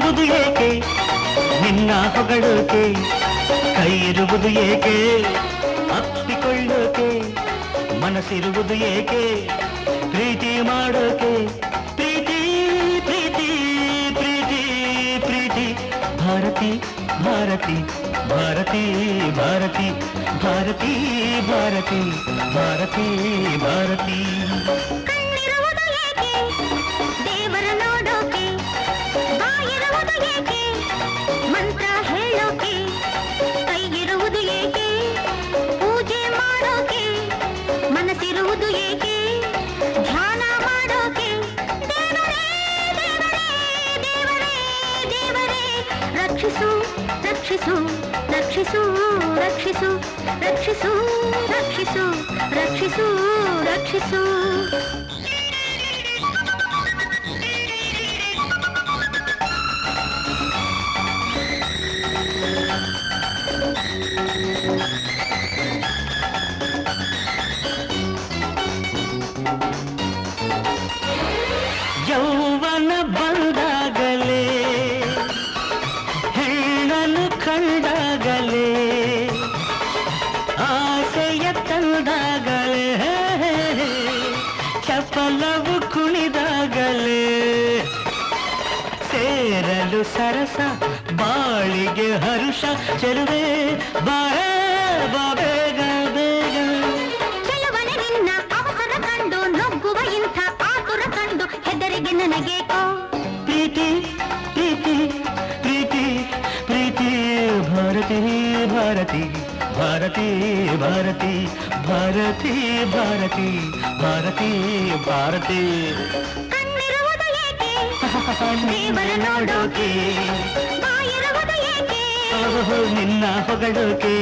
ಬಾಯಿರುವುದು ಏಕೆ ನಿನ್ನ ಹೊಗಳೋಕೆ, ಕೈ ಇರುವುದು ಏಕೆ ಅಪ್ಪಿಕೊಳ್ಳೋಕೆ, ಮನಸ್ಸಿರುವುದು ಏಕೆ ಪ್ರೀತಿ ಮಾಡೋಕೆ. ಪ್ರೀತಿ ಪ್ರೀತಿ ಪ್ರೀತಿ ಪ್ರೀತಿ ಭಾರತಿ ಭಾರತಿ ಭಾರತಿ ಭಾರತಿ ಭಾರತಿ ಭಾರತಿ ಭಾರತಿ ಭಾರತಿ. ಕಣ್ಣಿರುವುದು ಏಕೆ ದೇವರ ನೋಡೋಕೆ, ಬಾಯಿರುವುದು ಏಕೆ ಮಂತ್ರ ಹೇಳೋಕೆ, ಕೈಗಿರುವುದು ಏಕೆ ಪೂಜೆ ಮಾಡೋಕೆ, ಮನಸ್ಸಿರುವುದು ಏಕೆ ಧ್ಯಾನ ಮಾಡೋಕೆ. ದೇವರೇ ದೇವರೇ ದೇವರೇ ದೇವರೇ ರಕ್ಷಿಸು ರಕ್ಷಿಸು ರಕ್ಷಿಸು ರಕ್ಷಿಸು ರಕ್ಷಿಸು ರಕ್ಷಿಸು ರಕ್ಷಿಸು ರಕ್ಷಿಸು. ಯೌವನ ಬಂದಾಗಲೇ ಹೆಣ್ಣನು ಕಂಡಾಗಲೇ, ಆಸೆಯ ತಂದಾಗಲೇ, ಚಪಲವು ಕುಣಿದಾಗಲೇ, ಸೇರಲು ಸರಸ ಬಾಳಿಗೆ ಹರುಷ, ಚೆಲುವೆ ಬಾರೇ ಬೇಗ ಬೇಗ. ಕೆಲವನೆ ನಿನ್ನ ಅವಸರ ಕಂಡು ನುಗ್ಗುವ ಇಂಥ ಆತುರ ಕಂಡು ಹೆದರಿಗೆ ನನಗೇಕೋ. ಪ್ರೀತಿ ಪ್ರೀತಿ ಪ್ರೀತಿ ಪ್ರೀತಿ ಭಾರತಿ ಭಾರತಿ ಭಾರತಿ ಭಾರತಿ ಭಾರತಿ ಭಾರತಿ ಭಾರತಿ ಭಾರತಿ. ಕಣ್ಣಿರುವುದು ಏಕೆ ದೇವರ ನೋಡೋಕೆ, ಬಾಯಿರುವುದು ಏಕೆ ನಿನ್ನ ಹೊಗಳೋಕೆ.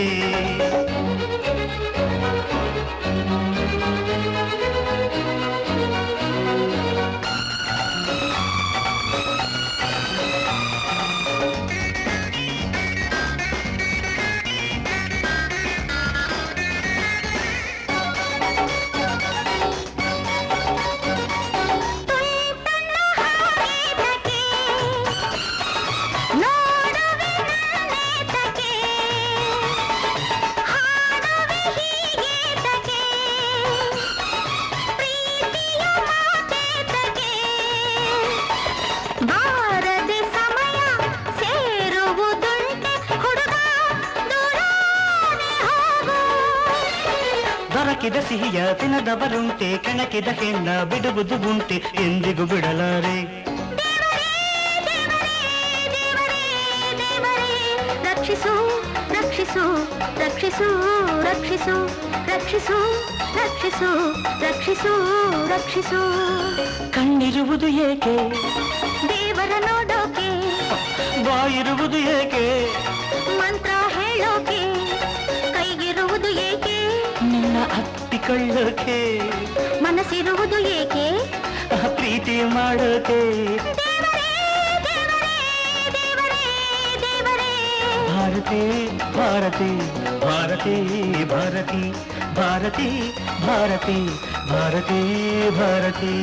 ದೊರಕಿದ ಸಿಹಿಯ ತಿನ್ನದವರುಂಟೆ, ಕೆಣಕಿದ ಹೆಣ್ಣ ಬಿಡುವುದು ಉಂಟೆ, ಎಂದಿಗೂ ಬಿಡಲಾರೆ. ರಕ್ಷಿಸು ರಕ್ಷಿಸು ರಕ್ಷಿಸು ರಕ್ಷಿಸು ರಕ್ಷಿಸು ರಕ್ಷಿಸು ರಕ್ಷಿಸು ರಕ್ಷಿಸು. ಕಣ್ಣಿರುವುದು ಏಕೆ ದೇವರ ನೋಡೋಕೆ, ಬಾಯಿರುವುದು ಏಕೆ ಮಂತ್ರ ಹೇಳೋಕೆ, ಕೈಗಿರುವುದು ಏಕೆ ನಿನ್ನ ಅಪ್ಪಿಕೊಳ್ಳೋಕೆ, ಮನಸ್ಸಿರುವುದು ಏಕೆ ಪ್ರೀತಿ ಮಾಡೋಕೆ. ದೇವರೇ ದೇವರೇ ದೇವರೇ ದೇವರೇ ಭಾರತಿ ಭಾರತಿ ಭಾರತಿ ಭಾರತಿ ಭಾರತಿ ಭಾರತಿ ಭಾರತಿ ಭಾರತಿ.